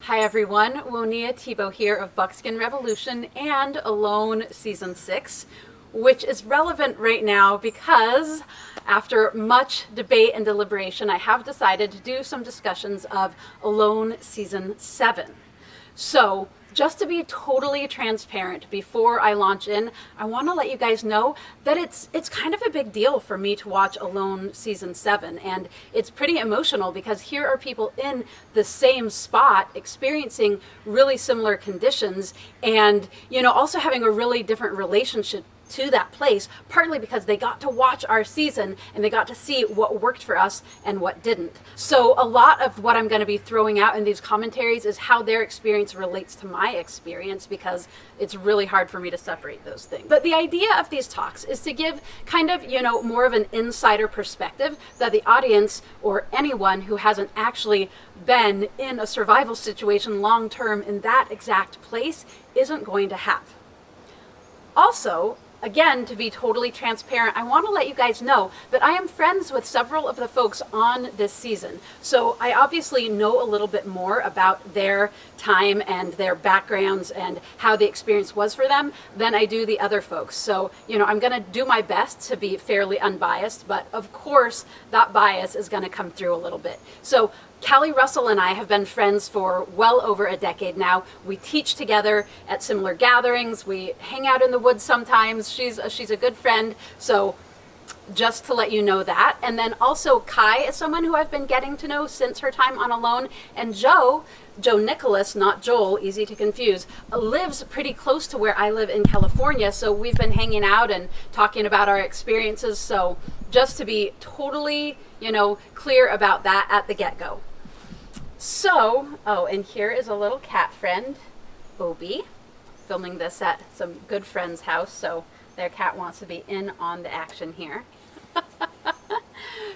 Hi everyone, Woniya Tebow here of Buckskin Revolution and Alone Season 6, which is relevant right now because after much debate and deliberation, I have decided to do some discussions of Alone Season 7. So, just to be totally transparent before I launch in, I want to let you guys know that it's kind of a big deal for me to watch Alone Season 7, and it's pretty emotional because here are people in the same spot experiencing really similar conditions and, also having a really different relationship to that place, partly because they got to watch our season and they got to see what worked for us and what didn't. So a lot of what I'm going to be throwing out in these commentaries is how their experience relates to my experience, because it's really hard for me to separate those things. But the idea of these talks is to give kind of, more of an insider perspective that the audience or anyone who hasn't actually been in a survival situation long term in that exact place isn't going to have. Also, again, to be totally transparent, I want to let you guys know that I am friends with several of the folks on this season. So I obviously know a little bit more about their time and their backgrounds and how the experience was for them than I do the other folks. So, I'm going to do my best to be fairly unbiased, but of course that bias is going to come through a little bit. So Callie Russell and I have been friends for well over a decade now. We teach together at similar gatherings. We hang out in the woods sometimes. She's a good friend. So just to let you know that. And then also Kai is someone who I've been getting to know since her time on Alone. And Joe Nicholas, not Joel, easy to confuse, lives pretty close to where I live in California. So we've been hanging out and talking about our experiences. So just to be totally, clear about that at the get-go. So, and here is a little cat friend, Obi, filming this at some good friend's house, so their cat wants to be in on the action here.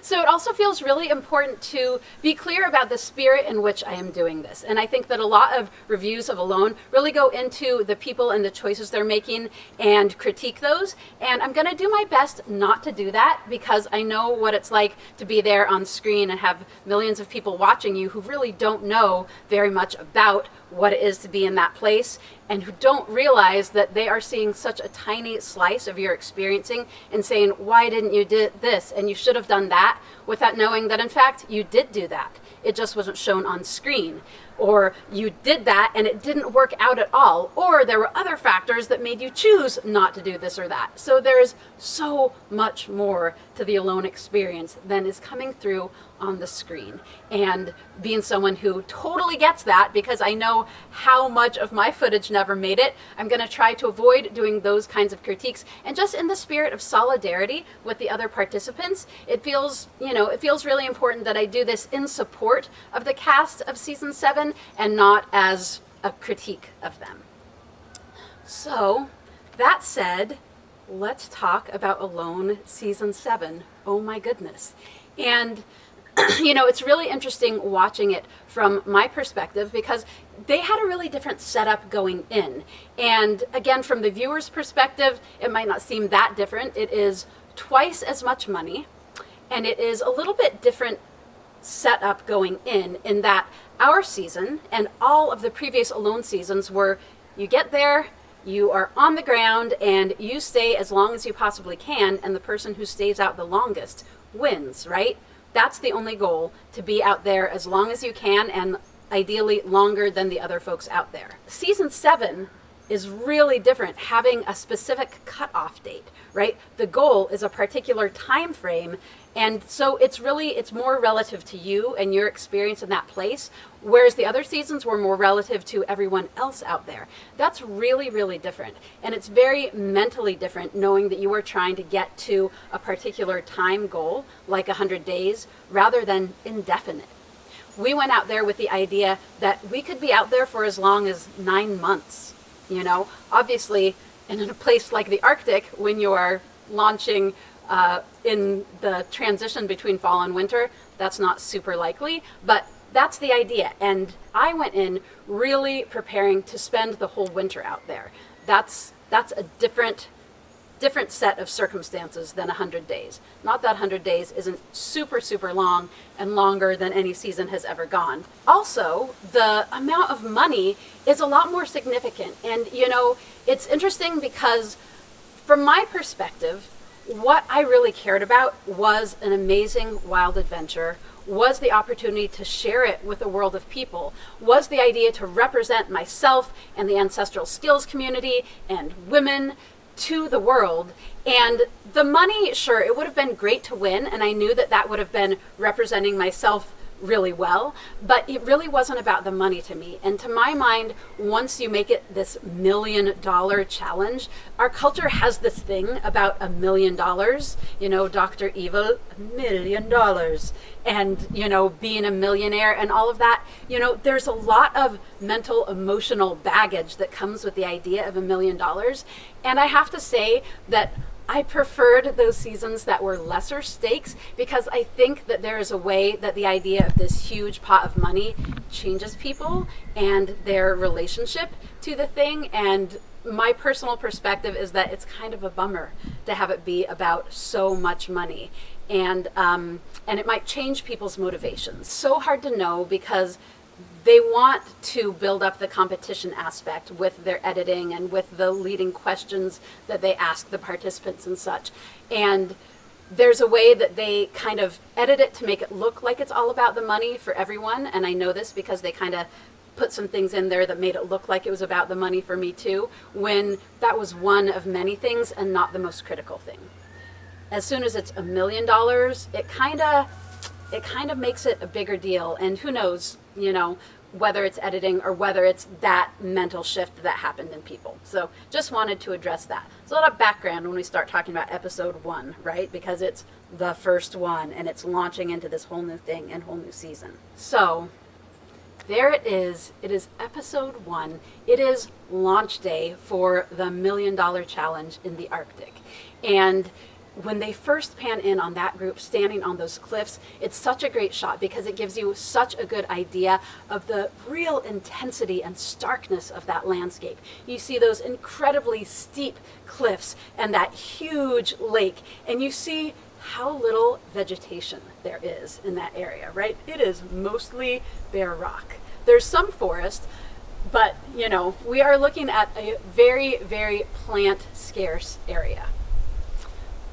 So it also feels really important to be clear about the spirit in which I am doing this. And I think that a lot of reviews of Alone really go into the people and the choices they're making and critique those. And I'm going to do my best not to do that, because I know what it's like to be there on screen and have millions of people watching you who really don't know very much about what it is to be in that place, and who don't realize that they are seeing such a tiny slice of your experiencing and saying, why didn't you do this and you should have done that, without knowing that in fact you did do that. It just wasn't shown on screen. Or you did that and it didn't work out at all. Or there were other factors that made you choose not to do this or that. So there's so much more to the Alone experience than is coming through on the screen. And being someone who totally gets that, because I know how much of my footage never made it, I'm going to try to avoid doing those kinds of critiques. And just in the spirit of solidarity with the other participants, it feels really important that I do this in support of the cast of Season 7 and not as a critique of them. So, that said, let's talk about Alone Season 7. Oh my goodness. And it's really interesting watching it from my perspective, because they had a really different setup going in. And again, from the viewer's perspective, it might not seem that different. It is twice as much money, and it is a little bit different setup going in that our season and all of the previous Alone seasons were, you get there, you are on the ground, and you stay as long as you possibly can, and the person who stays out the longest wins, right? That's the only goal, to be out there as long as you can, and ideally longer than the other folks out there. Season 7 is really different, having a specific cutoff date, right? The goal is a particular time frame, and so it's more relative to you and your experience in that place, whereas the other seasons were more relative to everyone else out there. That's really, really different. And it's very mentally different, knowing that you are trying to get to a particular time goal, like 100 days, rather than indefinite. We went out there with the idea that we could be out there for as long as 9 months. Obviously, in a place like the Arctic, when you are launching in the transition between fall and winter, that's not super likely, but that's the idea. And I went in really preparing to spend the whole winter out there. That's a different different set of circumstances than 100 days. Not that 100 days isn't super, super long and longer than any season has ever gone. Also, the amount of money is a lot more significant. And, you know, it's interesting because from my perspective, what I really cared about was an amazing wild adventure, was the opportunity to share it with a world of people, was the idea to represent myself and the ancestral skills community and women to the world. And the money, sure, it would have been great to win, and I knew that that would have been representing myself really well, but it really wasn't about the money to me. And to my mind, once you make it this $1 million challenge, our culture has this thing about $1 million, you know, Dr. Evil, $1 million, and, you know, being a millionaire and all of that. You know, there's a lot of mental, emotional baggage that comes with the idea of $1 million. And I have to say that I preferred those seasons that were lesser stakes, because I think that there is a way that the idea of this huge pot of money changes people and their relationship to the thing. And my personal perspective is that it's kind of a bummer to have it be about so much money. And it might change people's motivations. So hard to know, because they want to build up the competition aspect with their editing and with the leading questions that they ask the participants and such. And there's a way that they kind of edit it to make it look like it's all about the money for everyone. And I know this because they kind of put some things in there that made it look like it was about the money for me too, when that was one of many things and not the most critical thing. As soon as it's $1 million, it kind of makes it a bigger deal. And who knows, you know, whether it's editing or whether it's that mental shift that happened in people. So just wanted to address that. There's a lot of background when we start talking about episode 1, right? Because it's the first one and it's launching into this whole new thing and whole new season. So there it is. It is episode 1. It is launch day for the $1 million challenge in the Arctic. And when they first pan in on that group standing on those cliffs, it's such a great shot because it gives you such a good idea of the real intensity and starkness of that landscape. You see those incredibly steep cliffs and that huge lake, and you see how little vegetation there is in that area, right? It is mostly bare rock. There's some forest, but, you know, we are looking at a very, very plant scarce area.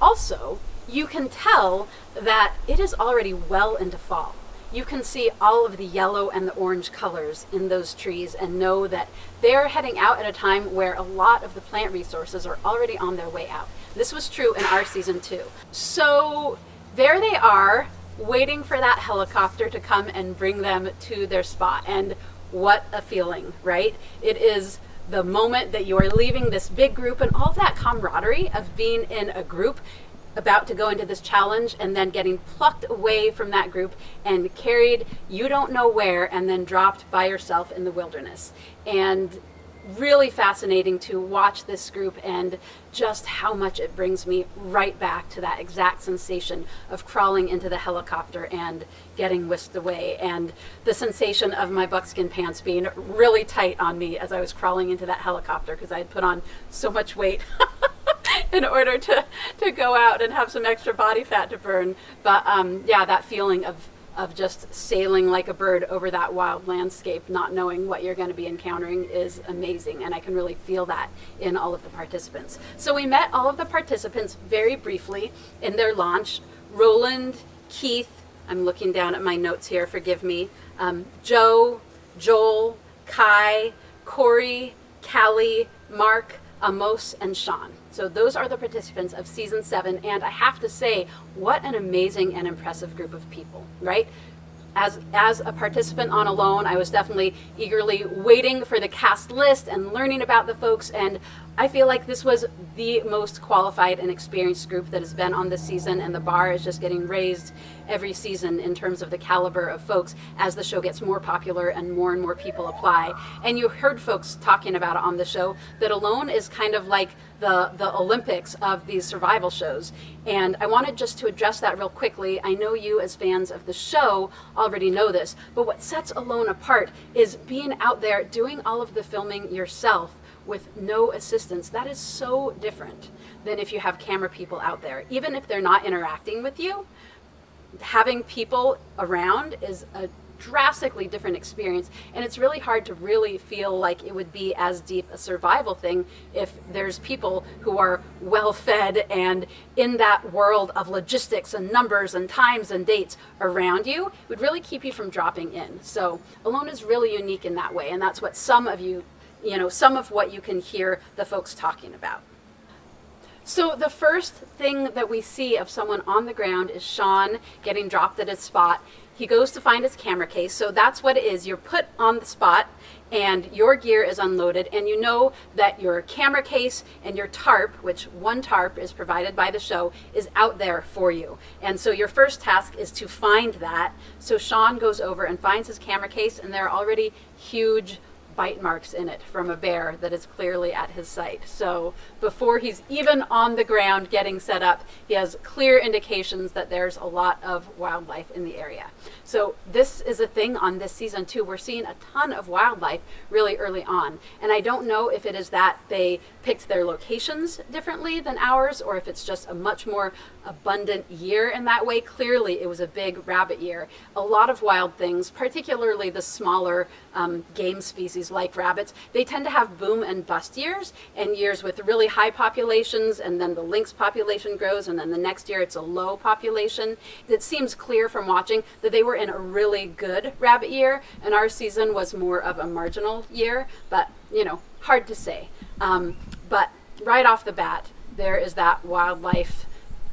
Also, you can tell that it is already well into fall. You can see all of the yellow and the orange colors in those trees and know that they're heading out at a time where a lot of the plant resources are already on their way out. This was true in our season too. So there they are, waiting for that helicopter to come and bring them to their spot. And what a feeling, right? It is the moment that you are leaving this big group and all that camaraderie of being in a group about to go into this challenge and then getting plucked away from that group and carried you don't know where and then dropped by yourself in the wilderness. And really fascinating to watch this group and just how much it brings me right back to that exact sensation of crawling into the helicopter and getting whisked away, and the sensation of my buckskin pants being really tight on me as I was crawling into that helicopter because I had put on so much weight in order to go out and have some extra body fat to burn. But yeah, that feeling of just sailing like a bird over that wild landscape, not knowing what you're going to be encountering, is amazing. And I can really feel that in all of the participants. So we met all of the participants very briefly in their launch. Roland, Keith, I'm looking down at my notes here, forgive me, Joe, Joel, Kai, Corey, Callie, Mark, Amos, and Sean. So those are the participants of season 7, and I have to say, what an amazing and impressive group of people, right? As a participant on Alone, I was definitely eagerly waiting for the cast list and learning about the folks, and I feel like this was the most qualified and experienced group that has been on this season, and the bar is just getting raised every season in terms of the caliber of folks as the show gets more popular and more people apply. And you heard folks talking about it on the show, that Alone is kind of like the Olympics of these survival shows. And I wanted just to address that real quickly. I know you as fans of the show already know this, but what sets Alone apart is being out there doing all of the filming yourself with no assistance, that is so different than if you have camera people out there. Even if they're not interacting with you, having people around is a drastically different experience, and it's really hard to really feel like it would be as deep a survival thing if there's people who are well fed and in that world of logistics and numbers and times and dates around you. It would really keep you from dropping in. So Alone is really unique in that way, and that's what some of what you can hear the folks talking about. So the first thing that we see of someone on the ground is Sean getting dropped at his spot. He goes to find his camera case. So that's what it is. You're put on the spot and your gear is unloaded, and you know that your camera case and your tarp, which one tarp is provided by the show, is out there for you. And so your first task is to find that. So Sean goes over and finds his camera case, and there are already huge bite marks in it from a bear that is clearly at his site. So before he's even on the ground getting set up, he has clear indications that there's a lot of wildlife in the area. So this is a thing on this season too. We're seeing a ton of wildlife really early on. And I don't know if it is that they picked their locations differently than ours, or if it's just a much more abundant year in that way. Clearly it was a big rabbit year. A lot of wild things, particularly the smaller game species like rabbits, they tend to have boom and bust years, and years with really high populations, and then the lynx population grows, and then the next year it's a low population. It seems clear from watching that they were in a really good rabbit year, and our season was more of a marginal year, but hard to say. But right off the bat, there is that wildlife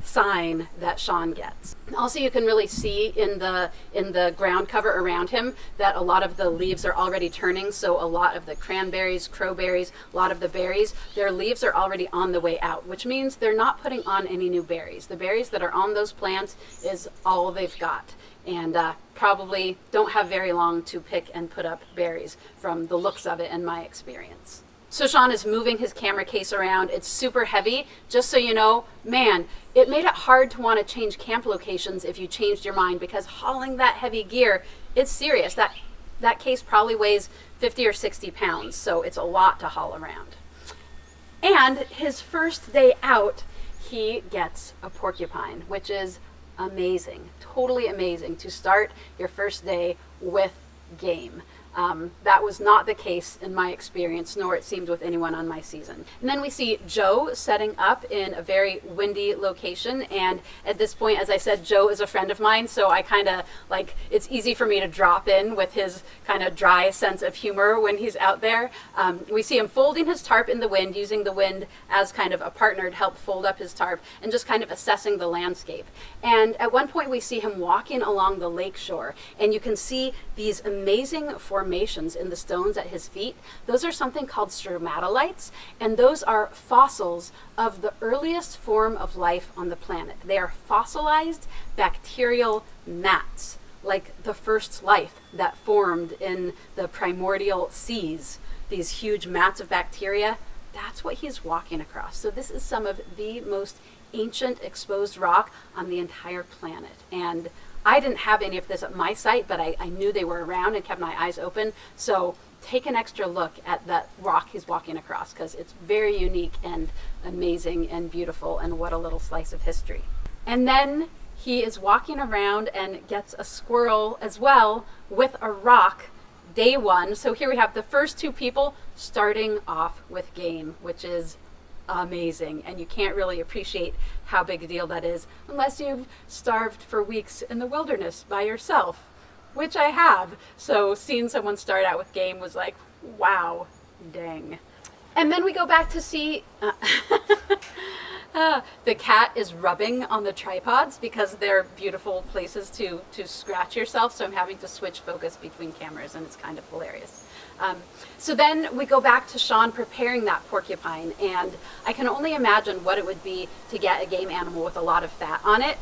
sign that Sean gets. Also, you can really see in the ground cover around him that a lot of the leaves are already turning. So a lot of the cranberries, crowberries, a lot of the berries, their leaves are already on the way out, which means they're not putting on any new berries. The berries that are on those plants is all they've got, and probably don't have very long to pick and put up berries from the looks of it in my experience. So Sean is moving his camera case around. It's super heavy. Just so you know, man, it made it hard to want to change camp locations if you changed your mind, because hauling that heavy gear, it's serious. That case probably weighs 50 or 60 pounds, so it's a lot to haul around. And his first day out, he gets a porcupine, which is amazing, totally amazing to start your first day with game. That was not the case in my experience, nor it seemed with anyone on my season. And then we see Joe setting up in a very windy location, and at this point, as I said, Joe is a friend of mine, so I kind of it's easy for me to drop in with his kind of dry sense of humor when he's out there. We see him folding his tarp in the wind, using the wind as kind of a partner to help fold up his tarp, and just kind of assessing the landscape. And at one point we see him walking along the lake shore, and you can see these amazing formations in the stones at his feet. Those are something called stromatolites, and those are fossils of the earliest form of life on the planet. They are fossilized bacterial mats, like the first life that formed in the primordial seas. These huge mats of bacteria, that's what he's walking across. So this is some of the most ancient exposed rock on the entire planet. And I didn't have any of this at my site, but I knew they were around and kept my eyes open. So take an extra look at that rock he's walking across, because it's very unique and amazing and beautiful, and what a little slice of history. And then he is walking around and gets a squirrel as well with a rock, day one. So here we have the first two people starting off with game, which is amazing, and you can't really appreciate how big a deal that is unless you've starved for weeks in the wilderness by yourself, which I have. So seeing someone start out with game was like, wow, dang. And then we go back to see the cat is rubbing on the tripods because they're beautiful places to scratch yourself, so I'm having to switch focus between cameras, and it's kind of hilarious. So then we go back to Sean preparing that porcupine, and I can only imagine what it would be to get a game animal with a lot of fat on it.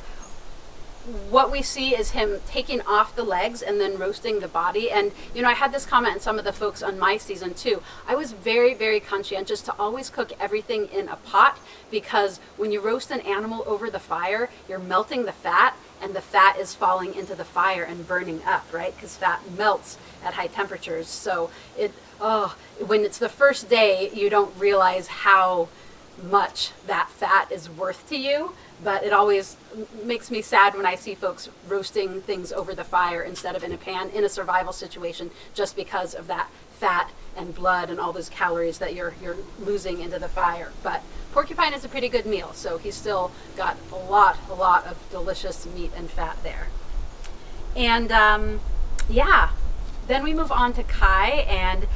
What we see is him taking off the legs and then roasting the body. And I had this comment in some of the folks on my season too. I was very, very conscientious to always cook everything in a pot, because when you roast an animal over the fire, you're melting the fat, and the fat is falling into the fire and burning up, right? Because fat melts at high temperatures. So when it's the first day, you don't realize how much that fat is worth to you, but it always makes me sad when I see folks roasting things over the fire instead of in a pan in a survival situation, just because of that fat and blood and all those calories that you're losing into the fire. But porcupine is a pretty good meal, so he's still got a lot of delicious meat and fat there. And then we move on to Kai, and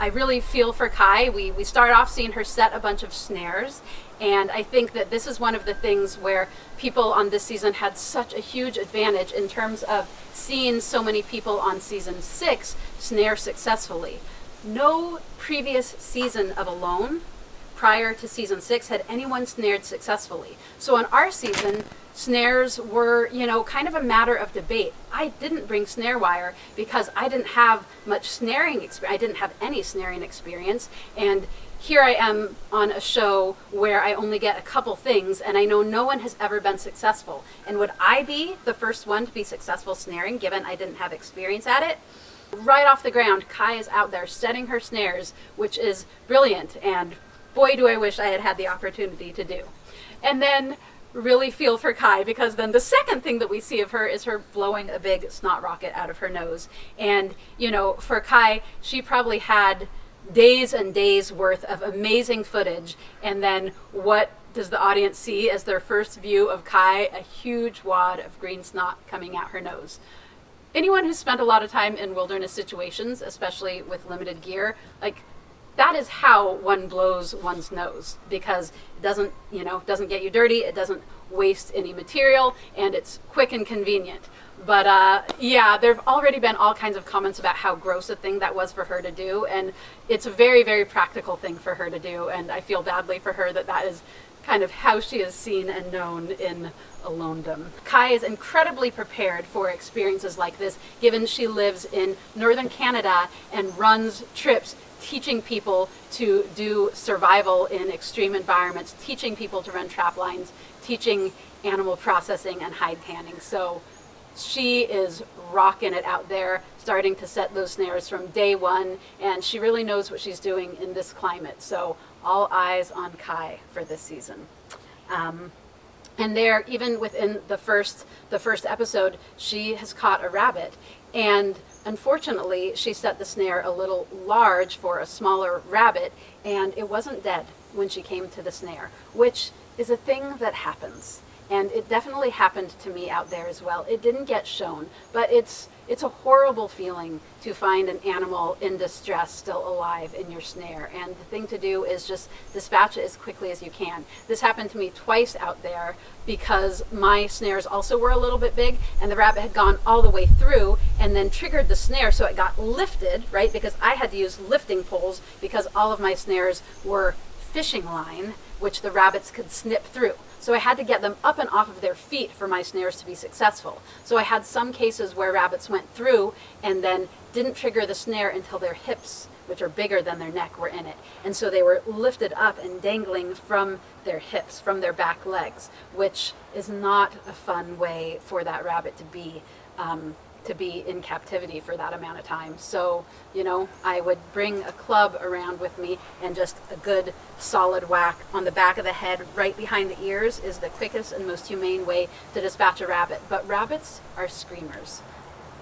I really feel for Kai. We start off seeing her set a bunch of snares, and I think that this is one of the things where people on this season had such a huge advantage in terms of seeing so many people on season 6 snare successfully. No previous season of Alone prior to season 6 had anyone snared successfully. So on our season, snares were, kind of a matter of debate. I didn't bring snare wire because I didn't have much snaring experience. I didn't have any snaring experience. And here I am on a show where I only get a couple things, and I know no one has ever been successful. And would I be the first one to be successful snaring, given I didn't have experience at it? Right off the ground, Kai is out there setting her snares, which is brilliant. And boy, do I wish I had had the opportunity to do. And then really feel for Kai, because then the second thing that we see of her is her blowing a big snot rocket out of her nose. And, for Kai, she probably had days and days worth of amazing footage. And then what does the audience see as their first view of Kai? A huge wad of green snot coming out her nose. Anyone who's spent a lot of time in wilderness situations, especially with limited gear, that is how one blows one's nose, because it doesn't get you dirty, it doesn't waste any material, and it's quick and convenient. But there have already been all kinds of comments about how gross a thing that was for her to do, and it's a very, very practical thing for her to do, and I feel badly for her that is kind of how she is seen and known in alonedom. Kai is incredibly prepared for experiences like this, given she lives in northern Canada and runs trips teaching people to do survival in extreme environments, teaching people to run trap lines, teaching animal processing and hide tanning. So she is rocking it out there, starting to set those snares from day one, and she really knows what she's doing in this climate. So all eyes on Kai for this season. And there, even within the first episode, she has caught a rabbit, and unfortunately, she set the snare a little large for a smaller rabbit, and it wasn't dead when she came to the snare, which is a thing that happens. And it definitely happened to me out there as well. It didn't get shown, but it's a horrible feeling to find an animal in distress still alive in your snare. And the thing to do is just dispatch it as quickly as you can. This happened to me twice out there because my snares also were a little bit big, and the rabbit had gone all the way through and then triggered the snare, so it got lifted, right? Because I had to use lifting poles because all of my snares were fishing line, which the rabbits could snip through. So I had to get them up and off of their feet for my snares to be successful. So I had some cases where rabbits went through and then didn't trigger the snare until their hips, which are bigger than their neck, were in it. And so they were lifted up and dangling from their hips, from their back legs, which is not a fun way for that rabbit to be in captivity for that amount of time. So, I would bring a club around with me, and just a good solid whack on the back of the head right behind the ears is the quickest and most humane way to dispatch a rabbit. But rabbits are screamers.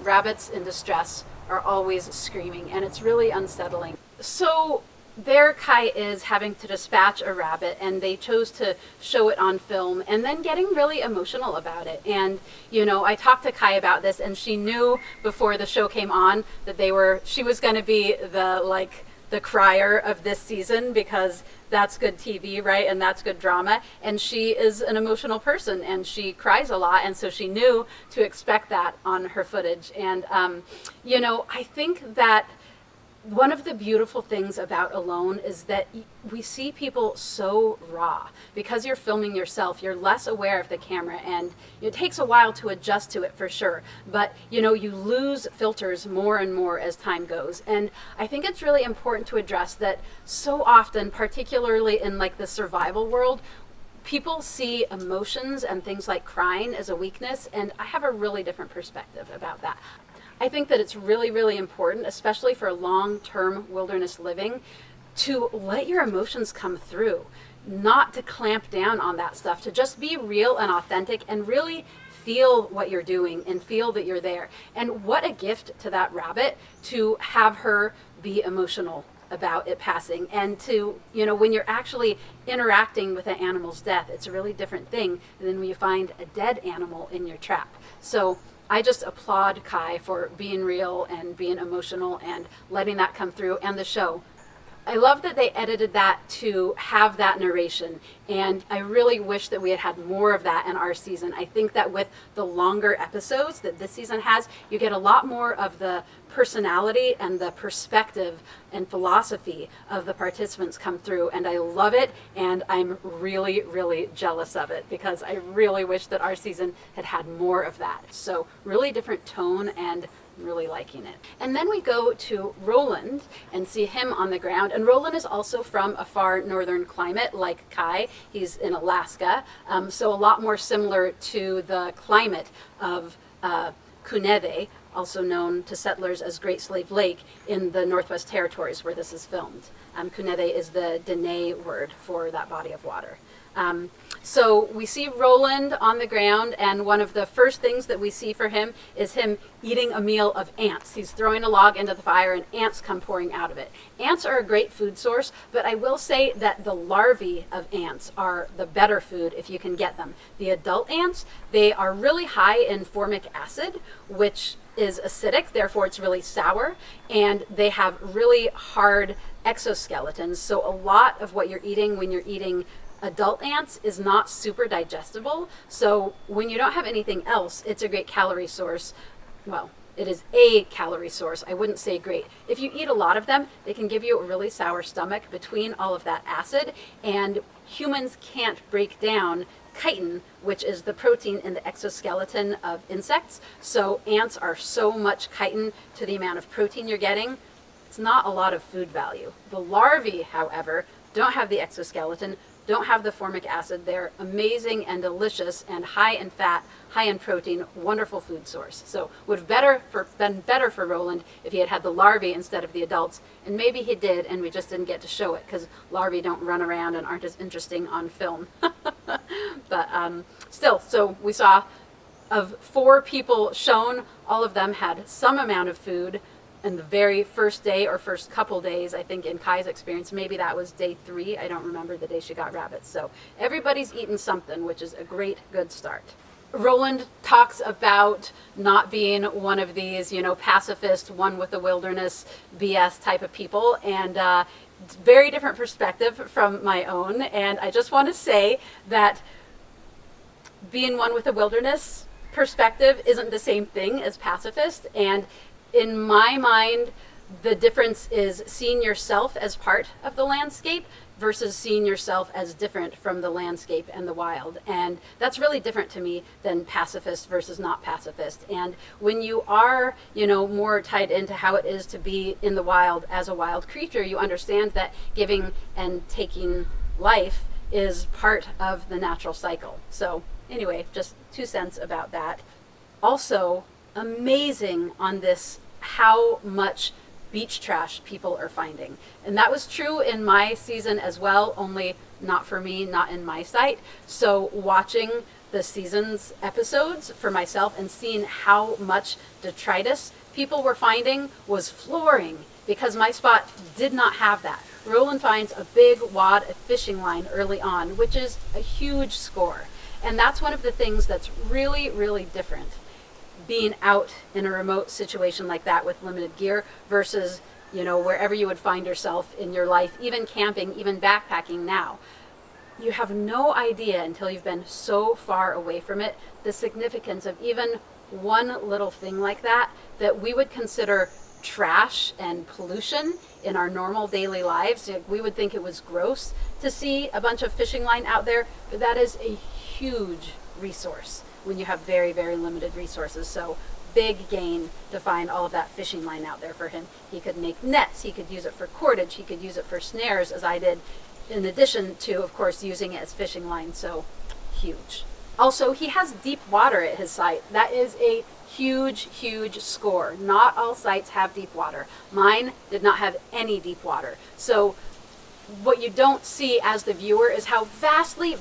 Rabbits in distress are always screaming, and it's really unsettling. So there Kai is having to dispatch a rabbit, and they chose to show it on film, and then getting really emotional about it. And I talked to Kai about this, and she knew before the show came on that she was going to be the crier of this season, because that's good TV, right? And that's good drama. And she is an emotional person, and she cries a lot, and so she knew to expect that on her footage. And I think that one of the beautiful things about Alone is that we see people so raw. Because you're filming yourself, you're less aware of the camera, and it takes a while to adjust to it for sure. But you lose filters more and more as time goes. And I think it's really important to address that so often, particularly in the survival world, people see emotions and things like crying as a weakness, and I have a really different perspective about that. I think that it's really, really important, especially for long-term wilderness living, to let your emotions come through, not to clamp down on that stuff, to just be real and authentic and really feel what you're doing and feel that you're there. And what a gift to that rabbit to have her be emotional about it passing, and to, when you're actually interacting with an animal's death, it's a really different thing than when you find a dead animal in your trap. So I just applaud Kai for being real and being emotional and letting that come through, and the show. I love that they edited that to have that narration, and I really wish that we had had more of that in our season. I think that with the longer episodes that this season has, you get a lot more of the personality and the perspective and philosophy of the participants come through, and I love it, and I'm really, really jealous of it, because I really wish that our season had had more of that. So really different tone, and really liking it. And then we go to Roland and see him on the ground. And Roland is also from a far northern climate like Kai. He's in Alaska, so a lot more similar to the climate of Kunede, also known to settlers as Great Slave Lake in the Northwest Territories where this is filmed. Kunede is the Dene word for that body of water. So we see Roland on the ground, and one of the first things that we see for him is him eating a meal of ants. He's throwing a log into the fire, and ants come pouring out of it. Ants are a great food source, but I will say that the larvae of ants are the better food if you can get them. The adult ants, they are really high in formic acid, which is acidic, therefore it's really sour, and they have really hard exoskeletons. So a lot of what you're eating when you're eating adult ants is not super digestible. So when you don't have anything else, it's a great calorie source. Well, it is a calorie source. I wouldn't say great. If you eat a lot of them, they can give you a really sour stomach between all of that acid, and humans can't break down chitin, which is the protein in the exoskeleton of insects. So ants are so much chitin to the amount of protein you're getting. It's not a lot of food value. The larvae, however, don't have the exoskeleton, don't have the formic acid. They're amazing and delicious and high in fat, high in protein, wonderful food source. So would have been better for Roland if he had had the larvae instead of the adults, and maybe he did, and we just didn't get to show it because larvae don't run around and aren't as interesting on film. But still, so we saw of 4 people shown, all of them had some amount of food. In the very first day or first couple days, I think in Kai's experience, maybe that was day 3. I don't remember the day she got rabbits. So everybody's eaten something, which is a great, good start. Roland talks about not being one of these, pacifist, one with the wilderness BS type of people, and very different perspective from my own. And I just want to say that being one with the wilderness perspective isn't the same thing as pacifist, and in my mind, the difference is seeing yourself as part of the landscape versus seeing yourself as different from the landscape and the wild. And that's really different to me than pacifist versus not pacifist. And when you are, more tied into how it is to be in the wild as a wild creature, you understand that giving and taking life is part of the natural cycle. So anyway, just 2 cents about that. Also, amazing on this how much beach trash people are finding. And that was true in my season as well, only not for me, not in my site. So watching the season's episodes for myself and seeing how much detritus people were finding was flooring, because my spot did not have that. Roland finds a big wad of fishing line early on, which is a huge score. And that's one of the things that's really, really different being out in a remote situation like that with limited gear versus, wherever you would find yourself in your life, even camping, even backpacking now. You have no idea until you've been so far away from it, the significance of even one little thing like that we would consider trash and pollution in our normal daily lives. We would think it was gross to see a bunch of fishing line out there, but that is a huge resource when you have very, very limited resources. So big gain to find all of that fishing line out there for him. He could make nets, he could use it for cordage, he could use it for snares, as I did. in addition to, of course, using it as fishing line. So huge. Also, he has deep water at his site. That is a huge score. Not all sites have deep water. Mine did not have any deep water. So what you don't see as the viewer is how vastly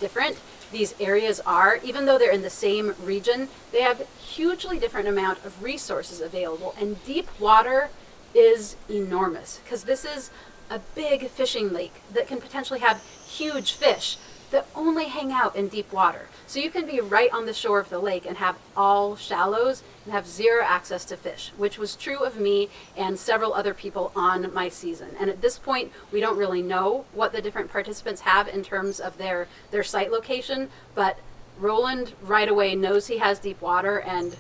different these areas are. Even though they're in the same region, they have hugely different amount of resources available, and deep water is enormous because this is a big fishing lake that can potentially have huge fish that only hang out in deep water. So you can be right on the shore of the lake and have all shallows and have zero access to fish, which was true of me and several other people on my season. And at this point, we don't really know what the different participants have in terms of their site location, but Roland right away knows he has deep water, and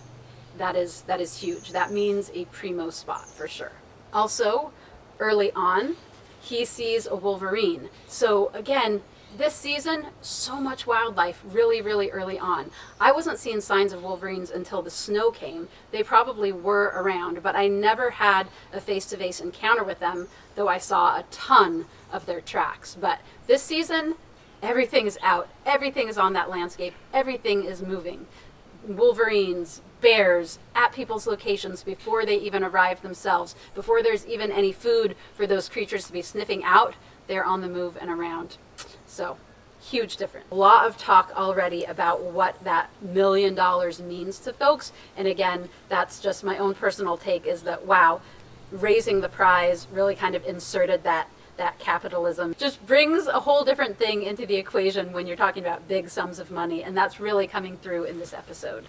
that is huge. That means a primo spot for sure. Also, early on, he sees a wolverine. So again, this season, so much wildlife really early on. I wasn't seeing signs of wolverines until the snow came. They probably were around, but I never had a face-to-face encounter with them, though I saw a ton of their tracks. But this season, everything is out. Everything is on that landscape. Everything is moving. Wolverines, bears at people's locations before they even arrive themselves, before there's even any food for those creatures to be sniffing out, they're on the move and around. So, huge difference. A lot of talk already about what that $1 million means to folks. And again, that's just my own personal take, is that, wow, raising the prize really kind of inserted that capitalism. Just brings a whole different thing into the equation when you're talking about big sums of money. And that's really coming through in this episode.